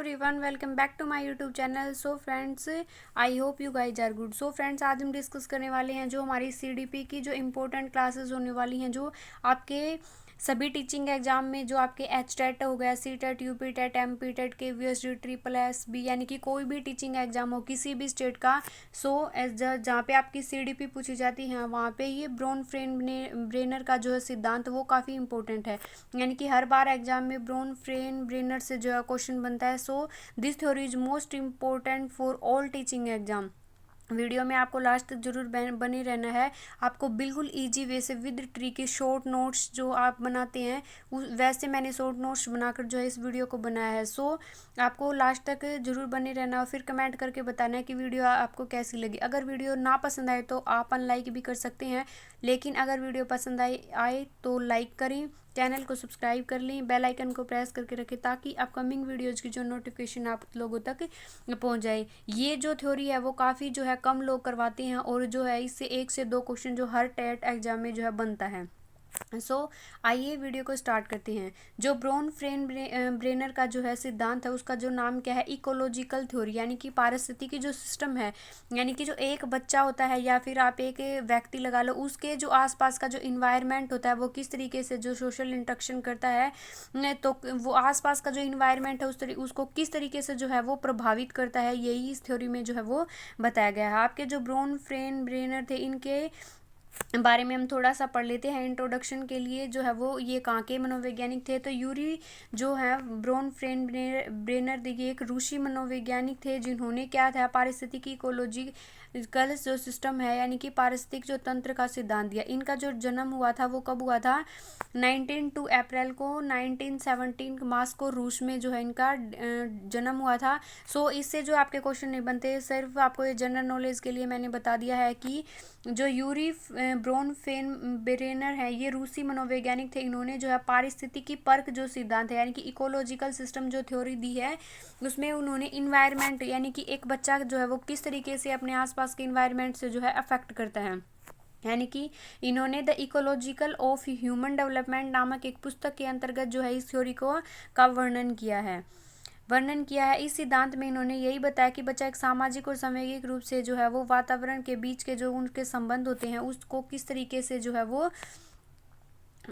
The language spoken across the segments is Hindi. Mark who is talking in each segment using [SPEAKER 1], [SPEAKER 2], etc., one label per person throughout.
[SPEAKER 1] Everyone, welcome back to my YouTube channel. So friends, I hope you guys are good. So friends, आज हम डिस्कस करने वाले हैं जो हमारी सीडीपी की जो इम्पोर्टेंट क्लासेस होने वाली हैं, जो आपके सभी टीचिंग एग्जाम में, जो आपके एच टेट हो गया, C TET, U P TET, M P TET, K V S D, triple S B, यानी कि कोई भी टीचिंग एग्जाम हो किसी भी स्टेट का। सो एज जहाँ पे आपकी सीडीपी पूछी जाती है, वहाँ पे ये ब्रोन फ्रेन ब्रेनर का जो है सिद्धांत, वो काफ़ी इंपॉर्टेंट है। यानी कि हर बार एग्जाम में ब्रोन फ्रेन ब्रेनर से जो है क्वेश्चन बनता है। So this theory is most important for all teaching exam. Video में आपको लास्ट तक जरूर बने रहना है। आपको बिल्कुल इजी वे से विद ट्रिकी शॉर्ट नोट्स जो आप बनाते हैं, वैसे मैंने शॉर्ट नोट्स बनाकर जो है इस वीडियो को बनाया है। सो आपको लास्ट तक जरूर बने रहना और फिर कमेंट करके बताना है कि वीडियो आपको कैसी लगी। अगर वीडियो ना पसंद आए तो आप अनलाइक भी कर सकते हैं, लेकिन अगर वीडियो पसंद आए तो लाइक करें, चैनल को सब्सक्राइब कर लें, बेल आइकन को प्रेस करके रखें ताकि अपकमिंग वीडियोज़ की जो नोटिफिकेशन आप लोगों तक पहुंच जाए। ये जो थ्योरी है वो काफ़ी जो है कम लोग करवाते हैं, और जो है इससे 1 से 2 क्वेश्चन जो हर टेट एग्जाम में जो है बनता है। आइए वीडियो को स्टार्ट करते हैं। जो ब्रोन फ्रेन ब्रेनर का जो है सिद्धांत है, उसका जो नाम क्या है, इकोलॉजिकल थ्योरी, यानी कि पारिस्थितिकी जो सिस्टम है, यानी कि जो एक बच्चा होता है या फिर आप एक व्यक्ति लगा लो, उसके जो आसपास का जो इन्वायरमेंट होता है, वो किस तरीके से जो सोशल इंटरेक्शन करता है, तो वो आसपास का जो इन्वायरमेंट है उसको किस तरीके से जो है वो प्रभावित करता है, यही इस थ्योरी में जो है वो बताया गया है। आपके जो ब्रोन फ्रेन ब्रेनर थे, इनके बारे में हम थोड़ा सा पढ़ लेते हैं। इंट्रोडक्शन के लिए जो है वो ये कहाँ के मनोवैज्ञानिक थे, तो यूरी जो है ब्रोन फ्रेन ब्रेनर ये एक रूसी मनोवैज्ञानिक थे, जिन्होंने क्या था, पारिस्थितिकी इकोलॉजिकल जो सिस्टम है, यानी कि पारिस्थितिक जो तंत्र का सिद्धांत दिया। इनका जो जन्म हुआ था वो कब हुआ था, 19 अप्रैल को 1917 मार्च को रूस में जो है इनका जन्म हुआ था। सो इससे जो आपके क्वेश्चन नहीं बनते, सिर्फ आपको ये जनरल नॉलेज के लिए मैंने बता दिया है कि जो यूरी ब्रोन फेन ब्रेनर है, ये रूसी मनोवैज्ञानिक थे। इन्होंने जो है पारिस्थितिकी पर्क जो सिद्धांत है, यानी कि इकोलॉजिकल सिस्टम जो थ्योरी दी है, उसमें उन्होंने इन्वायरमेंट, यानी कि एक बच्चा जो है वो किस तरीके से अपने आसपास के इन्वायरमेंट से जो है अफेक्ट करता है, यानी कि इन्होंने the ecological of human development नामक एक पुस्तक के अंतर्गत जो है इस थ्योरी का वर्णन किया है। इस सिद्धांत में इन्होंने यही बताया कि बच्चा एक सामाजिक और सामूहिक रूप से जो है वो वातावरण के बीच के जो उनके संबंध होते हैं, उसको किस तरीके से जो है वो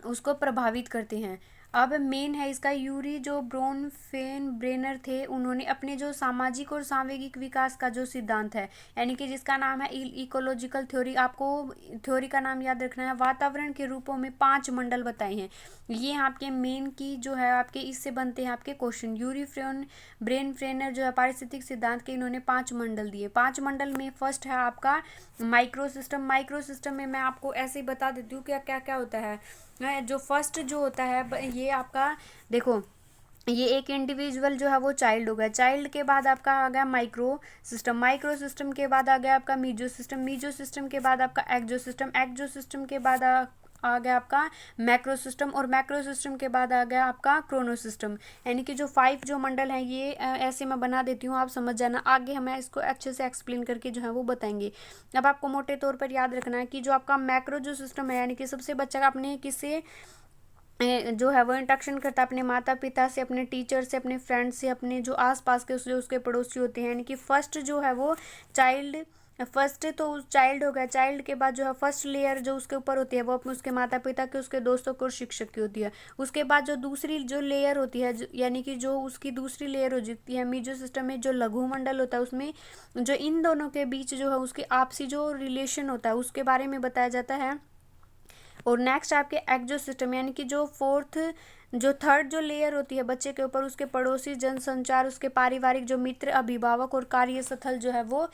[SPEAKER 1] उसको प्रभावित करते हैं। अब मेन है इसका, यूरी जो ब्रोन फेन ब्रेनर थे, उन्होंने अपने जो सामाजिक और सामूहिक विकास का जो सिद्धांत है, यानी कि जिसका नाम है इकोलॉजिकल थ्योरी, आपको थ्योरी का नाम याद रखना है। वातावरण के रूपों में 5 मंडल बताए हैं। ये आपके मेन की जो है आपके इससे बनते हैं आपके क्वेश्चन। यूरी फ्रेन ब्रेन फ्रेनर जो है पारिस्थितिक सिद्धांत के, इन्होंने 5 मंडल दिए। 5 मंडल में फर्स्ट है आपका माइक्रो सिस्टम। माइक्रो सिस्टम में मैं आपको ऐसे ही बता देती हूँ क्या क्या क्या होता है। जो फर्स्ट जो होता है ये आपका, देखो, ये एक इंडिविजुअल जो है वो चाइल्ड हो गया। चाइल्ड के बाद आपका आ गया माइक्रो सिस्टम। माइक्रो सिस्टम के बाद आ गया आपका मीजो सिस्टम। मीजो सिस्टम के बाद आपका एक्जो सिस्टम। एक्जो सिस्टम के बाद आ गया आपका मैक्रो सिस्टम, और मैक्रो सिस्टम के बाद आ गया आपका क्रोनो सिस्टम। यानी कि जो 5 जो मंडल हैं, ये ऐसे मैं बना देती हूँ, आप समझ जाना। आगे हमें इसको अच्छे से एक्सप्लेन करके जो है वो बताएंगे। अब आपको मोटे तौर पर याद रखना है कि जो आपका मैक्रो जो सिस्टम है, यानी कि सबसे बच्चा अपने किससे जो है वो इंटरेक्शन करता है, अपने माता पिता से, अपने टीचर से, अपने फ्रेंड से, अपने जो आसपास के उसके पड़ोसी होते हैं। यानी कि फर्स्ट जो है वो चाइल्ड, फर्स्ट तो चाइल्ड हो गया। चाइल्ड के बाद जो है फर्स्ट लेयर जो उसके ऊपर होती है, वो अपने उसके माता पिता के, उसके दोस्तों के और शिक्षक की होती है। उसके बाद जो दूसरी जो लेयर होती है, यानी कि जो उसकी दूसरी लेयर हो जाती है मीजो सिस्टम में, जो लघु मंडल होता है, उसमें जो इन दोनों के बीच जो है उसके आपसी जो रिलेशन होता है, उसके बारे में बताया जाता है। और नेक्स्ट आपके एक्जो सिस्टम, यानी कि जो जो थर्ड जो लेयर होती है बच्चे के ऊपर, उसके पड़ोसी, जनसंचार, उसके पारिवारिक जो मित्र, अभिभावक और कार्यस्थल जो है वो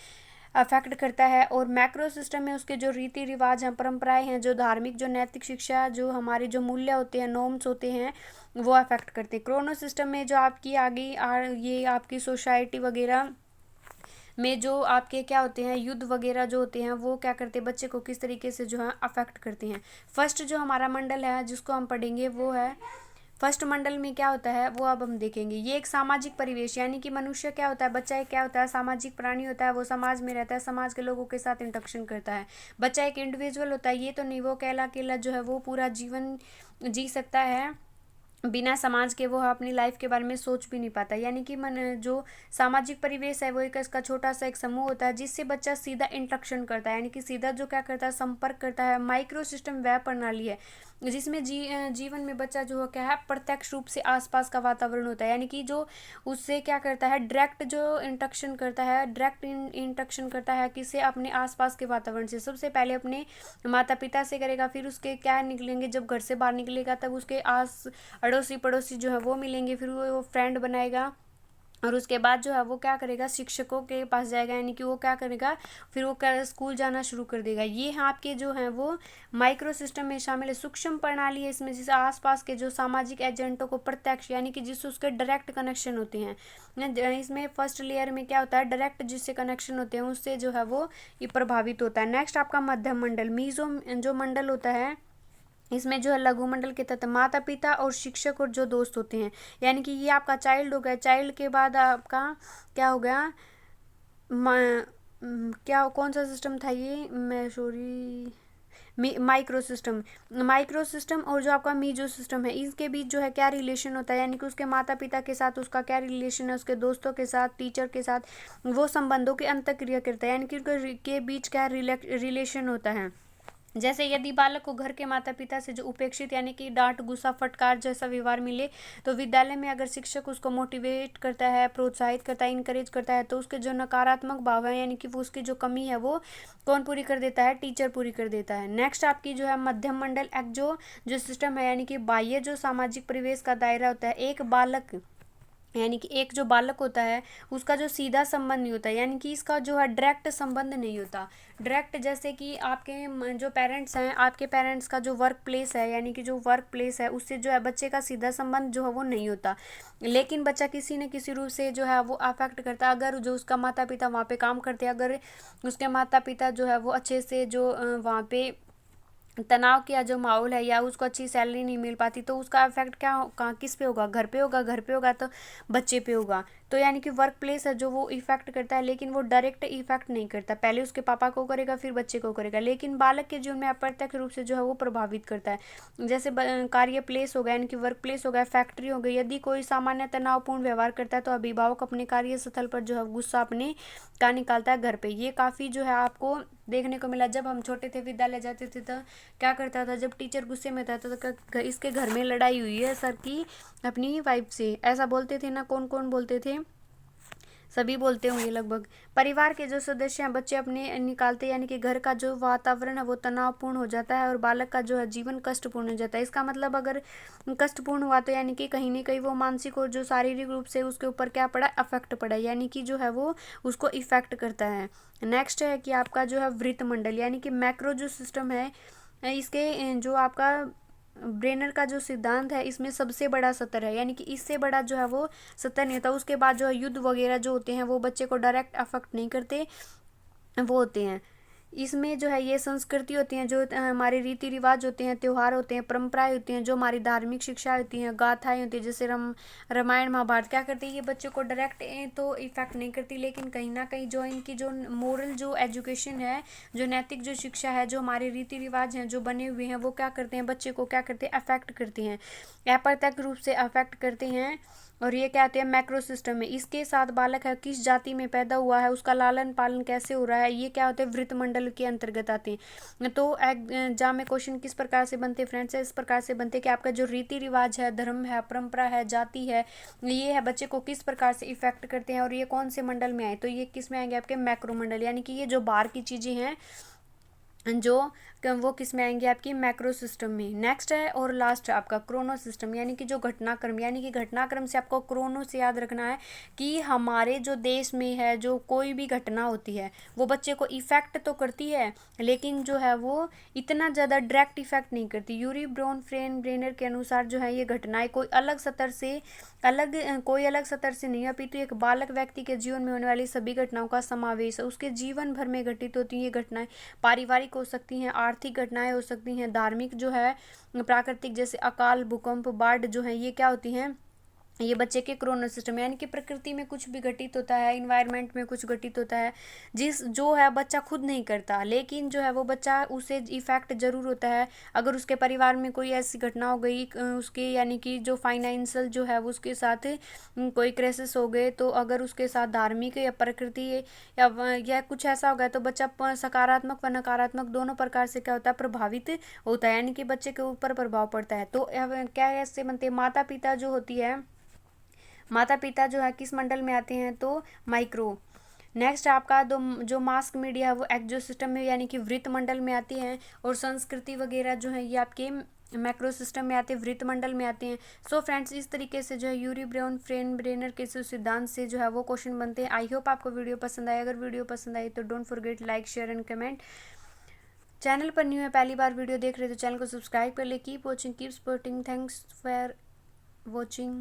[SPEAKER 1] अफेक्ट करता है। और मैक्रो सिस्टम में उसके जो रीति रिवाज हैं, परंपराएं हैं, जो धार्मिक, जो नैतिक शिक्षा, जो हमारे जो मूल्य होते हैं, नॉर्म्स होते हैं, वो अफेक्ट करते हैं। क्रोनो सिस्टम में जो आपकी आगे ये आपकी सोसाइटी वगैरह में जो आपके क्या होते हैं, युद्ध वगैरह जो होते हैं, वो क्या करते हैं, बच्चे को किस तरीके से जो है अफेक्ट करते हैं। फर्स्ट जो हमारा मंडल है जिसको हम पढ़ेंगे वो है, फर्स्ट मंडल में क्या होता है वो अब हम देखेंगे। ये एक सामाजिक परिवेश, यानी कि मनुष्य क्या होता है, बच्चा एक क्या होता है, सामाजिक प्राणी होता है। वो समाज में रहता है, समाज के लोगों के साथ इंटरेक्शन करता है। बच्चा एक इंडिविजुअल होता है, ये तो नहीं वो अकेला अकेला जो है वो पूरा जीवन जी सकता है। बिना समाज के वो अपनी लाइफ के बारे में सोच भी नहीं पाता। यानी कि मन जो सामाजिक परिवेश है वो एक इसका छोटा सा एक समूह होता है जिससे बच्चा सीधा इंटरेक्शन करता है, यानी कि सीधा जो क्या करता है संपर्क करता है। माइक्रो सिस्टम वह प्रणाली है जिसमें जीवन में बच्चा जो है क्या है प्रत्यक्ष रूप से आसपास का वातावरण होता है, यानी कि जो उससे क्या करता है डायरेक्ट जो इंटरेक्शन करता है, डायरेक्ट इंटरेक्शन करता है किससे, अपने आसपास के वातावरण से। सबसे पहले अपने माता पिता से करेगा, फिर उसके क्या निकलेंगे, जब घर से बाहर निकलेगा तब उसके आस अड़ोसी पड़ोसी जो है वो मिलेंगे, फिर वो फ्रेंड बनाएगा और उसके बाद जो है वो क्या करेगा शिक्षकों के पास जाएगा, यानी कि वो क्या करेगा फिर वो स्कूल जाना शुरू कर देगा। ये हैं आपके जो हैं वो माइक्रो सिस्टम में शामिल है। सूक्ष्म प्रणाली है इसमें जिसे आसपास के जो सामाजिक एजेंटों को प्रत्यक्ष यानी कि जिससे उसके डायरेक्ट कनेक्शन होते हैं। इसमें फर्स्ट लेयर में क्या होता है डायरेक्ट जिससे कनेक्शन होते हैं उससे जो है वो ये प्रभावित होता है। नेक्स्ट आपका मध्यम मंडल मीजो जो मंडल होता है इसमें जो है लघु मंडल के तहत माता पिता और शिक्षक और जो दोस्त होते हैं, यानी कि ये आपका चाइल्ड हो गया। चाइल्ड के बाद आपका क्या हो गया क्या कौन सा सिस्टम था ये, मैं sorry micro system. Micro system और जो आपका मीजो सिस्टम है इसके बीच जो है क्या रिलेशन होता है, यानी कि उसके माता पिता के साथ उसका क्या रिलेशन है, उसके दोस्तों के साथ, टीचर के साथ, वो संबंधों की अंतःक्रिया करता है, यानी कि उनके के बीच क्या रिलेशन होता है। जैसे यदि बालक को घर के माता पिता से जो उपेक्षित यानी कि डांट गुस्सा फटकार जैसा व्यवहार मिले तो विद्यालय में अगर शिक्षक उसको मोटिवेट करता है, प्रोत्साहित करता है, इनकरेज करता है तो उसके जो नकारात्मक भाव है यानी कि वो उसकी जो कमी है वो कौन पूरी कर देता है, टीचर पूरी कर देता है। नेक्स्ट आपकी जो है मध्यम मंडल एक जो सिस्टम है यानी कि बाह्य जो सामाजिक परिवेश का दायरा होता है। एक बालक यानी कि एक जो बालक होता है उसका जो सीधा संबंध नहीं होता, यानी कि इसका जो है डायरेक्ट संबंध नहीं होता। डायरेक्ट जैसे कि आपके जो पेरेंट्स हैं, आपके पेरेंट्स का जो वर्क प्लेस है यानी कि जो वर्क प्लेस है उससे जो है बच्चे का सीधा संबंध जो है वो नहीं होता, लेकिन बच्चा किसी न किसी रूप से जो है वो अफेक्ट करता है। अगर जो उसका माता पिता वहाँ पे काम करते हैं, अगर उसके माता पिता जो है वो अच्छे से जो वहाँ पे तनाव का जो माहौल है या उसको अच्छी सैलरी नहीं मिल पाती तो उसका इफेक्ट क्या कहाँ किस पे होगा, घर पे होगा, घर पे होगा तो बच्चे पे होगा। तो यानी कि वर्क प्लेस है जो वो इफेक्ट करता है, लेकिन वो डायरेक्ट इफेक्ट नहीं करता, पहले उसके पापा को करेगा फिर बच्चे को करेगा, लेकिन बालक के जीवन में अप्रत्यक्ष रूप से जो है वो प्रभावित करता है। जैसे कार्य प्लेस हो गया यानी कि वर्क प्लेस हो गया, फैक्ट्री हो गई, यदि कोई सामान्य तनावपूर्ण व्यवहार करता है तो अभिभावक अपने कार्यस्थल पर जो है गुस्सा अपने का निकालता है घर पे। ये काफ़ी जो है आपको देखने को मिला। जब हम छोटे थे विद्यालय जाते थे तो क्या करता था, जब टीचर गुस्से में था तो इसके घर में लड़ाई हुई है सर की अपनी वाइफ से, ऐसा बोलते थे ना। कौन कौन बोलते थे, सभी बोलते होंगे लगभग। परिवार के जो सदस्य हैं बच्चे अपने निकालते यानी कि घर का जो वातावरण है वो तनावपूर्ण हो जाता है और बालक का जो है जीवन कष्टपूर्ण हो जाता है। इसका मतलब अगर कष्टपूर्ण हुआ तो यानी कि कहीं ना कहीं वो मानसिक और जो शारीरिक रूप से उसके ऊपर क्या पड़ा, अफेक्ट पड़ा, यानी कि जो है वो उसको इफेक्ट करता है। नेक्स्ट है कि आपका जो है वृत्त मंडल यानी कि मैक्रो जो सिस्टम है इसके जो आपका ब्रेनर का जो सिद्धांत है इसमें सबसे बड़ा सतर है, यानी कि इससे बड़ा जो है वो सतर नहीं होता। उसके बाद जो है युद्ध वगैरह जो होते हैं वो बच्चे को डायरेक्ट अफेक्ट नहीं करते, वो होते हैं। इसमें जो है ये संस्कृति होती हैं, जो हमारे रीति रिवाज होते हैं, त्यौहार होते हैं, परंपराएं होती हैं, जो हमारी धार्मिक शिक्षा होती हैं, गाथाएं होती हैं, जैसे रामायण महाभारत क्या करती है, ये बच्चों को डायरेक्ट तो इफेक्ट नहीं करती, लेकिन कहीं ना कहीं जो इनकी जो मोरल जो एजुकेशन है, जो नैतिक जो शिक्षा है, जो हमारे रीति रिवाज हैं जो बने हुए हैं वो क्या करते हैं, बच्चे को क्या करते हैं, अफेक्ट करते हैं, अप्रत्यक्ष रूप से अफेक्ट करते हैं। और ये क्या होते हैं मैक्रो सिस्टम में। इसके साथ बालक है किस जाति में पैदा हुआ है, उसका लालन पालन कैसे हो रहा है, ये क्या होते हैं वृत्त मंडल के अंतर्गत आते हैं। तो एग्जाम में क्वेश्चन किस प्रकार से बनते हैं फ्रेंड्स, इस प्रकार से बनते हैं कि आपका जो रीति रिवाज है, धर्म है, परंपरा है, जाति है, ये है बच्चे को किस प्रकार से इफेक्ट करते हैं और ये कौन से मंडल में आए, तो ये किस में आएंगे आपके मैक्रो मंडल, यानी कि ये जो बाहर की चीज़ें हैं जो वो किस में आएंगे आपकी मैक्रो सिस्टम में। नेक्स्ट है और लास्ट है आपका क्रोनो सिस्टम, यानी कि जो घटनाक्रम, यानी कि घटनाक्रम से आपको क्रोनो से याद रखना है कि हमारे जो देश में है जो कोई भी घटना होती है वो बच्चे को इफेक्ट तो करती है, लेकिन जो है वो इतना ज़्यादा डायरेक्ट इफेक्ट नहीं करती। यूरी ब्रेनर के अनुसार जो है ये घटनाएं कोई अलग सतर से नहीं है, अपितु एक बालक व्यक्ति के जीवन में होने वाली सभी घटनाओं का समावेश है। उसके जीवन भर में घटित होती ये घटनाएं पारिवारिक हो सकती हैं, आर्थिक घटनाएं हो सकती हैं, धार्मिक जो है, प्राकृतिक जैसे अकाल, भूकंप, बाढ़ जो है ये क्या होती हैं ये बच्चे के क्रोनल सिस्टम, यानी कि प्रकृति में कुछ भी घटित होता है, इन्वायरमेंट में कुछ घटित होता है जिस जो है बच्चा खुद नहीं करता, लेकिन जो है वो बच्चा उसे इफेक्ट जरूर होता है। अगर उसके परिवार में कोई ऐसी घटना हो गई उसके, यानी कि जो फाइनेंशियल जो है वो उसके साथ कोई क्राइसिस हो गए, तो अगर उसके साथ धार्मिक या प्रकृति या कुछ ऐसा हो गया, तो बच्चा सकारात्मक व नकारात्मक दोनों प्रकार से क्या होता है, प्रभावित होता है, यानी कि बच्चे के ऊपर प्रभाव पड़ता है। तो क्या ऐसे बनते हैं, माता पिता जो होती है, माता पिता जो है किस मंडल में आते हैं, तो माइक्रो। नेक्स्ट आपका जो मास्क मीडिया है वो एक्सो सिस्टम में, यानी कि वृत्त मंडल में आती हैं। और संस्कृति वगैरह जो है ये आपके मैक्रो सिस्टम में आते हैं, वृत्त मंडल में आते हैं। सो फ्रेंड्स, इस तरीके से जो है यूरी ब्राउन फ्रेन ब्रेनर के सिद्धांत से जो है वो क्वेश्चन बनते हैं। आई होप आपको वीडियो पसंद आए। अगर वीडियो पसंद आई तो don't forget like share and comment. Channel पर न्यू है, पहली बार वीडियो देख रहे हो तो चैनल को सब्सक्राइब कर ले। Keep watching, keep supporting, thanks for watching.